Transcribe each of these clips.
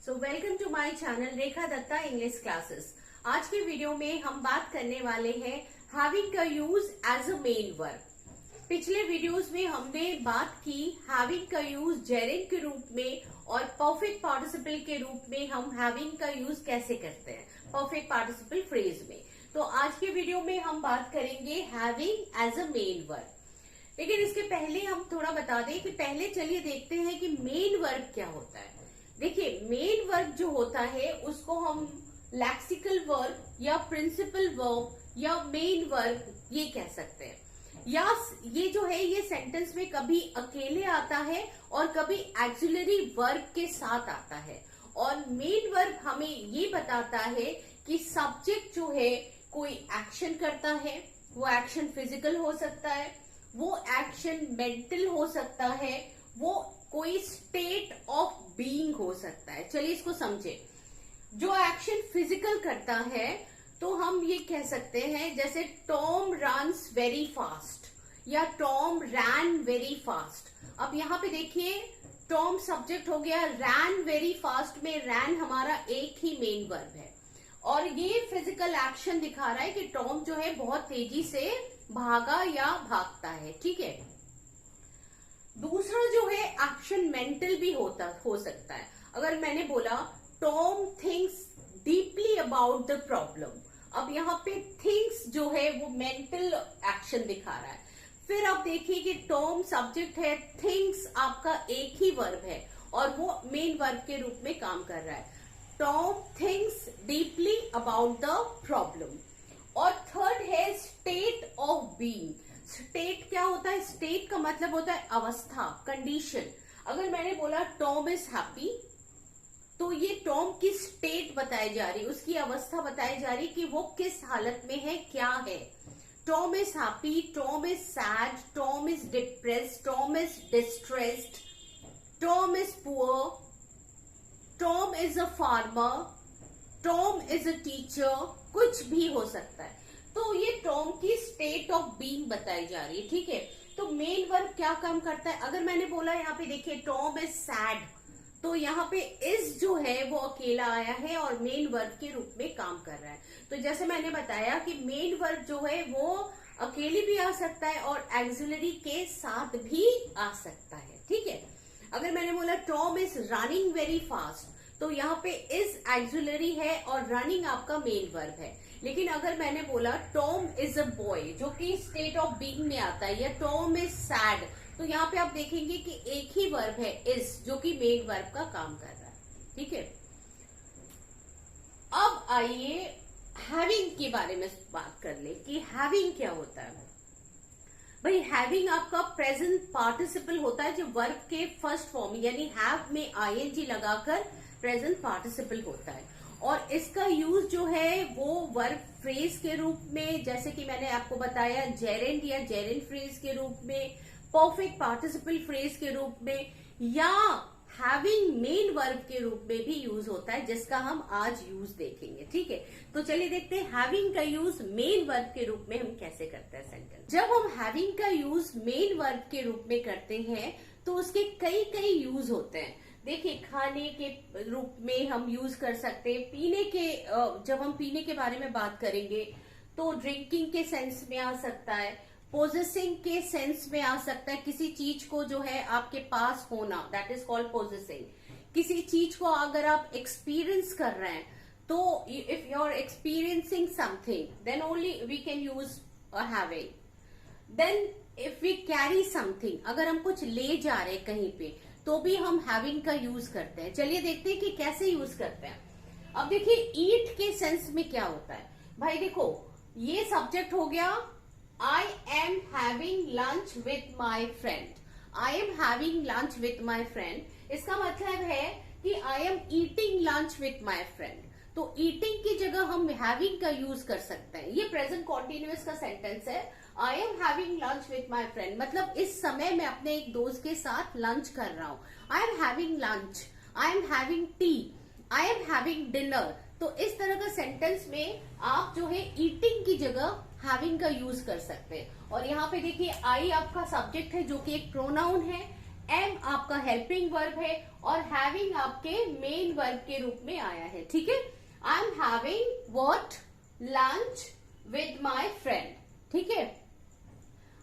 So welcome to my channel Rekha Datta English classes. आज के video में हम बात करने वाले हैं हैविंग का use as a main verb. पिछले वीडियोस में हमने बात की हैविंग का यूज जेरेंड के रूप में और परफेक्ट पार्टिसिपल के रूप में हम हैविंग का यूज कैसे करते हैं परफेक्ट पार्टिसिपल फ्रेज में। तो आज के वीडियो में हम बात करेंगे having as a main verb. लेकिन इसके पहले हम थोड़ा बता दें कि पहले चलिए देखते हैं कि मेन वर्ब क्या होता है। देखिए, मेन वर्ब जो होता है उसको हम लैक्सिकल वर्ब या प्रिंसिपल वर्ब या मेन वर्ब ये कह सकते हैं। या ये जो है ये सेंटेंस में कभी अकेले आता है और कभी एक्सिलरी वर्ब के साथ आता है। और मेन वर्ब हमें ये बताता है कि सब्जेक्ट जो है कोई एक्शन करता है, वो एक्शन फिजिकल हो सकता है, वो एक्शन मेंटल हो सकता है, वो कोई स्टेट ऑफ बीइंग हो सकता है। चलिए इसको समझे। जो एक्शन फिजिकल करता है तो हम ये कह सकते हैं जैसे टॉम रन्स वेरी फास्ट या टॉम रैन वेरी फास्ट। अब यहाँ पे देखिए टॉम सब्जेक्ट हो गया, रैन वेरी फास्ट में रैन हमारा एक ही मेन वर्ब है और ये फिजिकल एक्शन दिखा रहा है कि टॉम जो है बहुत तेजी से भागा या भागता है। ठीक है। दूसरा जो है एक्शन मेंटल भी हो सकता है। अगर मैंने बोला Tom thinks deeply about the problem, अब यहाँ पे थिंक्स जो है वो मेंटल एक्शन दिखा रहा है। फिर आप देखिए कि टॉम सब्जेक्ट है, थिंक्स आपका एक ही वर्ब है और वो मेन वर्ब के रूप में काम कर रहा है। Tom thinks deeply about the problem. और थर्ड है स्टेट ऑफ बीइंग। स्टेट क्या होता है? स्टेट का मतलब होता है अवस्था, कंडीशन। अगर मैंने बोला टॉम इज हैप्पी तो ये टॉम की स्टेट बताई जा रही, उसकी अवस्था बताई जा रही कि वो किस हालत में है, क्या है। Tom is happy, Tom is sad, Tom is depressed, Tom is distressed, Tom is poor, Tom is a farmer, Tom is a teacher, कुछ भी हो सकता है। तो ये टॉम की स्टेट ऑफ बीइंग बताई जा रही है। ठीक है। तो मेन वर्ब क्या काम करता है? अगर मैंने बोला यहाँ पे देखिए टॉम इज सैड तो यहाँ पे इज जो है वो अकेला आया है और मेन वर्ब के रूप में काम कर रहा है। तो जैसे मैंने बताया कि मेन वर्ब जो है वो अकेले भी आ सकता है और एक्सिलरी के साथ भी आ सकता है। ठीक है। अगर मैंने बोला Tom is running very fast तो यहाँ पे इज एक्सिलरी है और रनिंग आपका मेन वर्ब है। लेकिन अगर मैंने बोला टॉम इज अ बॉय जो कि स्टेट ऑफ बीइंग में आता है, या टॉम इज सैड, तो यहाँ पे आप देखेंगे कि एक ही वर्ब है इज जो कि मेन वर्ब का काम कर रहा है। ठीक है। अब आइए हैविंग के बारे में बात कर ले कि हैविंग क्या होता है। भाई हैविंग आपका प्रेजेंट पार्टिसिपल होता है जो वर्ब के फर्स्ट फॉर्म यानी हैव में आईएनजी लगाकर प्रेजेंट पार्टिसिपल होता है। और इसका यूज जो है वो वर्ब फ्रेज के रूप में, जैसे कि मैंने आपको बताया जेरेंड या जेरेंड फ्रेज के रूप में, परफेक्ट पार्टिसिपल फ्रेज के रूप में, या हैविंग मेन वर्ब के रूप में भी यूज होता है, जिसका हम आज यूज देखेंगे। ठीक है। तो चलिए देखते हैं हैविंग का यूज मेन वर्ब के रूप में हम कैसे करते हैं सेंटेंस। जब हम हैविंग का यूज मेन वर्ब के रूप में करते हैं तो उसके कई यूज होते हैं। देखिए, खाने के रूप में हम यूज कर सकते हैं, पीने के जब हम पीने के बारे में बात करेंगे तो ड्रिंकिंग के सेंस में आ सकता है, पोजेसिंग के सेंस में आ सकता है, किसी चीज को जो है आपके पास होना, दैट इज कॉल्ड पोजेसिंग। किसी चीज को अगर आप एक्सपीरियंस कर रहे हैं तो if you are experiencing something then only we can use having. Then if we carry something, अगर हम कुछ ले जा रहे हैं कहीं पे तो भी हम हैविंग का यूज करते हैं। चलिए देखते हैं कि कैसे यूज करते हैं। अब देखिए ईट के सेंस में क्या होता है। भाई देखो, ये सब्जेक्ट हो गया आई am having lunch with my friend. I am having lunch with my friend, इसका मतलब है कि I am eating lunch with my friend. तो ईटिंग की जगह हम हैविंग का यूज कर सकते हैं। ये प्रेजेंट कॉन्टिन्यूअस का सेंटेंस है। आई am having lunch with my friend मतलब इस समय मैं अपने एक दोस्त के साथ लंच कर रहा हूँ। आई am having lunch, I am having T, I am having dinner. तो इस तरह का सेंटेंस में आप जो है ईटिंग की जगह हैविंग का यूज कर सकते हैं। और यहाँ पे देखिए आई आपका सब्जेक्ट है जो कि एक प्रोनाउन है, एम आपका हेल्पिंग वर्ब है और हैविंग आपके मेन वर्ब के रूप में आया है, ठीक है। आई am having what lunch with my friend, ठीक है।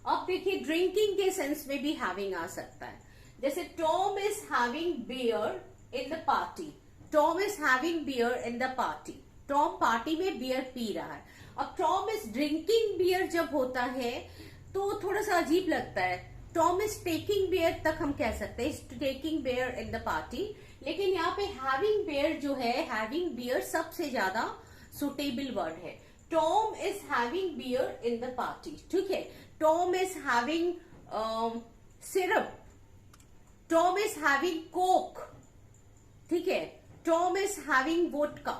अब देखिए ड्रिंकिंग के सेंस में भी हैविंग आ सकता है, जैसे Tom is having beer in the party. Tom is having beer in the party, Tom party में बियर पी रहा है। अब टॉम इज ड्रिंकिंग बियर जब होता है तो थोड़ा सा अजीब लगता है। टॉम इज टेकिंग बियर तक हम कह सकते हैं, taking beer in the party, लेकिन यहाँ पे हैविंग बियर जो है, हैविंग बियर सबसे ज्यादा सुटेबल वर्ड है। Tom is having beer in the party, ठीक है। Tom is having syrup, Tom is having coke, ठीक है। टॉम इज हैविंग वोडका,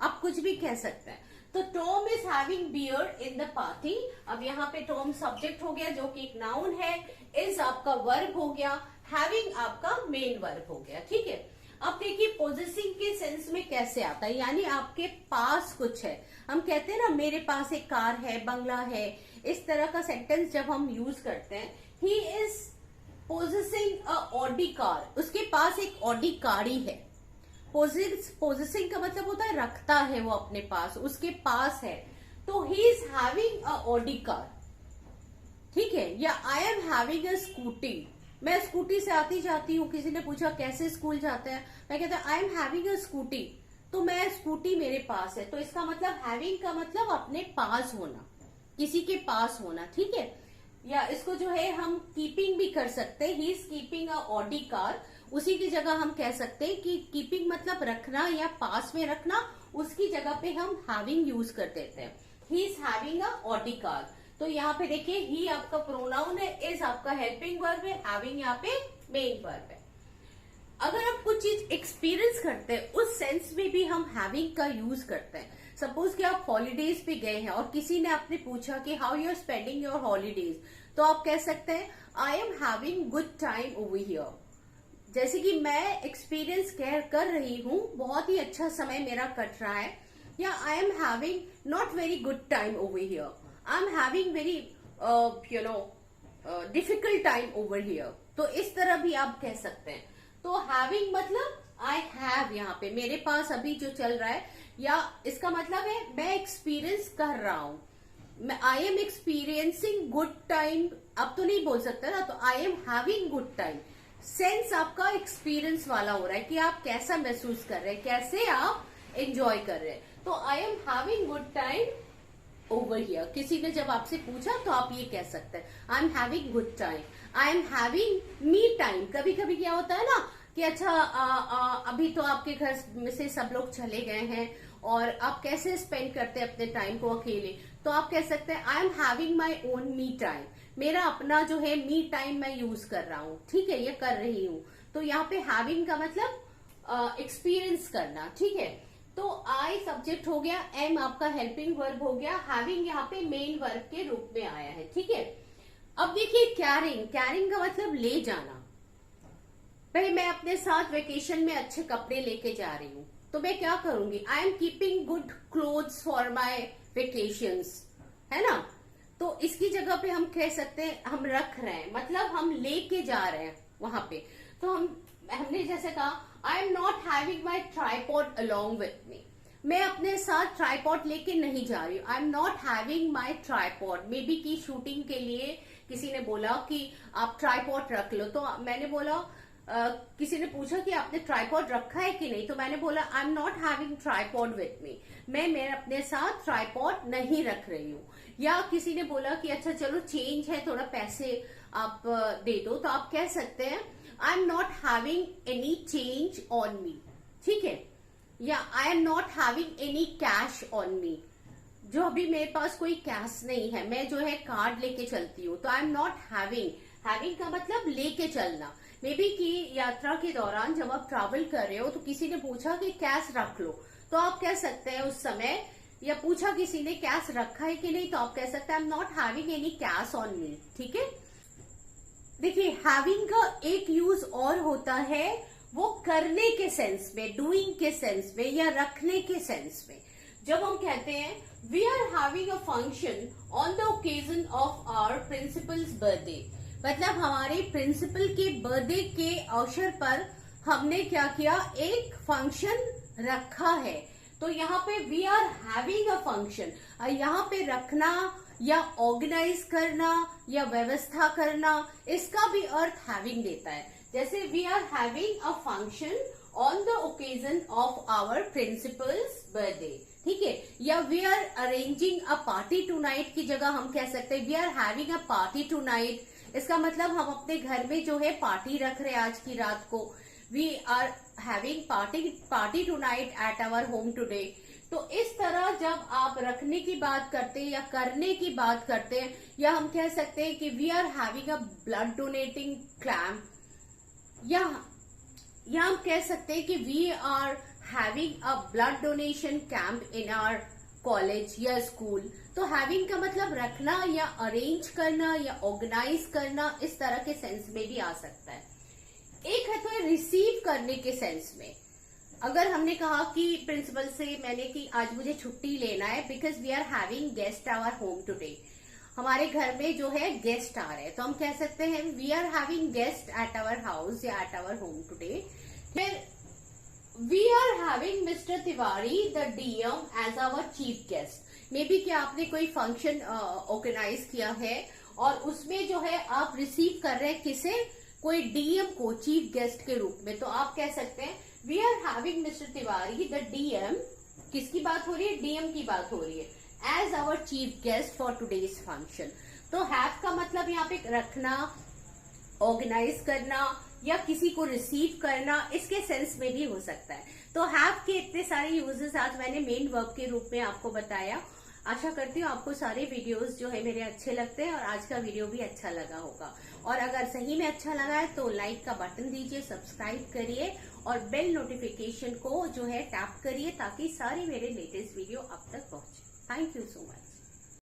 आप कुछ भी कह सकते हैं। तो Tom is having beer in the party. अब यहाँ पे टॉम सब्जेक्ट हो गया जो कि एक नाउन है, इज आपका वर्ब हो गया, हैविंग आपका मेन वर्ब हो गया, ठीक है। अब देखिए पोजेसिंग के सेंस में कैसे आता है, यानी आपके पास कुछ है। हम कहते हैं ना मेरे पास एक कार है, बंगला है, इस तरह का सेंटेंस जब हम यूज करते हैं, he is possessing a Audi car, उसके पास एक ऑडी कार ही है। पोजेसिंग का मतलब होता है रखता है वो अपने पास, उसके पास है। तो he is having a Audi car, ठीक है। या आई एम हैविंग अ स्कूटी, मैं स्कूटी से आती जाती हूँ। किसी ने पूछा कैसे स्कूल जाते हैं, मैं कहता आई एम हैविंग अ स्कूटी, तो मैं स्कूटी मेरे पास है। तो इसका मतलब हैविंग का मतलब अपने पास होना, किसी के पास होना, ठीक है। या इसको जो है हम कीपिंग भी कर सकते हैं, he is keeping a Audi car. उसी की जगह हम कह सकते हैं कि कीपिंग मतलब रखना या पास में रखना, उसकी जगह पे हम हैविंग यूज कर देते हैं। He is having a Audi car. तो यहाँ पे देखिए ही आपका प्रोनाउन है, इज आपका हेल्पिंग वर्ब है, हैविंग यहाँ पे मेन वर्ब है। अगर आप कुछ चीज एक्सपीरियंस करते हैं उस सेंस में भी हम हैविंग का यूज करते हैं। सपोज कि आप हॉलीडेज पे गए हैं और किसी ने आपने पूछा कि how you are spending your holidays, तो आप कह सकते हैं I am having good time over here, जैसे कि मैं एक्सपीरियंस कर रही हूँ, बहुत ही अच्छा समय मेरा कट रहा है। या आई am having not very good time over here, I am having very difficult time over here. तो इस तरह भी आप कह सकते हैं। तो हैविंग मतलब आई हैव, यहाँ पे मेरे पास अभी जो चल रहा है, या इसका मतलब है मैं एक्सपीरियंस कर रहा हूं, I am experiencing good time, अब तो नहीं बोल सकता ना, तो आई am having good time. Sense आपका एक्सपीरियंस वाला हो रहा है कि आप कैसा महसूस कर रहे हैं, कैसे आप एंजॉय कर रहे हैं। तो आई am having good time over here, किसी ने जब आपसे पूछा तो आप ये कह सकते हैं I am having good time, I am having me time. कभी कभी क्या होता है ना कि अच्छा अभी तो आपके घर में से सब लोग चले गए हैं और आप कैसे स्पेंड करते हैं अपने टाइम को अकेले, तो आप कह सकते हैं I am having my own me time, मेरा अपना जो है मी टाइम मैं यूज कर रहा हूँ, ठीक है, ये कर रही हूँ। तो यहाँ पे हैविंग का मतलब एक्सपीरियंस करना, ठीक है। तो आई सब्जेक्ट हो गया, एम आपका हेल्पिंग वर्ब हो गया, हैविंग यहाँ पे मेन वर्ब के रूप में आया है, ठीक है। अब देखिए कैरिंग, कैरिंग का मतलब ले जाना। भाई मैं अपने साथ वेकेशन में अच्छे कपड़े लेके जा रही हूँ, तो मैं क्या करूंगी, I am keeping good clothes for my vacations, है ना। तो इसकी जगह पे हम कह सकते हैं हम रख रहे हैं, मतलब हम लेके जा रहे हैं वहां पे। तो हमने जैसे कहा I am not having my tripod along with me, मैं अपने साथ ट्राईपॉड लेके नहीं जा रही हूँ। I am not having my tripod, may be की शूटिंग के लिए किसी ने बोला कि आप ट्राईपॉड रख लो, तो मैंने बोला किसी ने पूछा कि आपने ट्राईपॉड रखा है कि नहीं, तो मैंने बोला I am not having tripod with me, मैं अपने साथ ट्राईपॉड नहीं रख रही हूँ। या किसी ने बोला कि अच्छा चलो चेंज है, थोड़ा पैसे आप दे दो, तो आप कह सकते हैं I am not having any change on me, ठीक है। या I am not having any cash on me, जो अभी मेरे पास कोई कैश नहीं है, मैं जो है कार्ड लेके चलती हूँ, तो I am not having, having का मतलब लेके चलना। मे बी की यात्रा के दौरान जब आप ट्रैवल कर रहे हो तो किसी ने पूछा कि कैश रख लो, तो आप कह सकते हैं उस समय, या पूछा किसी ने कैश रखा है कि नहीं, तो आप कह सकते हैं I am not having any cash on me, ठीक है। देखिए हैविंग का एक यूज और होता है, वो करने के सेंस में, डूइंग के सेंस में, या रखने के सेंस में। जब हम कहते हैं we are having a function on the occasion of our principal's birthday, मतलब हमारे प्रिंसिपल के बर्थडे के अवसर पर हमने क्या किया, एक फंक्शन रखा है। तो यहाँ पे we are having a function, यहाँ पे रखना या ऑर्गेनाइज करना या व्यवस्था करना, इसका भी अर्थ हैविंग देता है। जैसे we are having a function on the occasion of our principal's birthday, ठीक है। या we are arranging a party tonight की जगह हम कह सकते हैं we are having a party tonight. इसका मतलब हम अपने घर में जो है पार्टी रख रहे हैं आज की रात को। We are having party tonight at our home today. तो इस तरह जब आप रखने की बात करते हैं या करने की बात करते हैं, या हम कह सकते हैं कि we are having a blood donating camp, या हम कह सकते हैं कि we are having a blood donation camp in our college या स्कूल। तो हैविंग का मतलब रखना या अरेंज करना या ऑर्गेनाइज करना, इस तरह के सेंस में भी आ सकता है। एक है तो रिसीव करने के सेंस में, अगर हमने कहा कि प्रिंसिपल से मैंने कि आज मुझे छुट्टी लेना है because we are having guest our home today, हमारे घर में जो है गेस्ट आ रहे हैं, तो हम कह सकते हैं we are having guest at our house या एट आवर होम टुडे। फिर we are having mister Tiwari the DM as our chief guest. Maybe क्या आपने कोई फंक्शन ऑर्गेनाइज किया है और उसमें जो है आप रिसीव कर रहे हैं किसे, कोई डीएम को चीफ गेस्ट के रूप में, तो आप कह सकते हैं we are having mister Tiwari the DM, किसकी बात हो रही है, डीएम की बात हो रही है, as our chief guest for today's function. तो हैव का मतलब यहाँ पे रखना, ऑर्गेनाइज करना या किसी को रिसीव करना, इसके सेंस में भी हो सकता है। तो हैव के इतने सारे यूजेस आज मैंने मेन वर्ब के रूप में आपको बताया। आशा करती हूँ आपको सारे वीडियोस जो है मेरे अच्छे लगते हैं और आज का वीडियो भी अच्छा लगा होगा। और अगर सही में अच्छा लगा है तो लाइक का बटन दीजिए, सब्सक्राइब करिए और बेल नोटिफिकेशन को जो है टैप करिए ताकि सारे मेरे लेटेस्ट वीडियो अब तक पहुंचे। Thank you so much.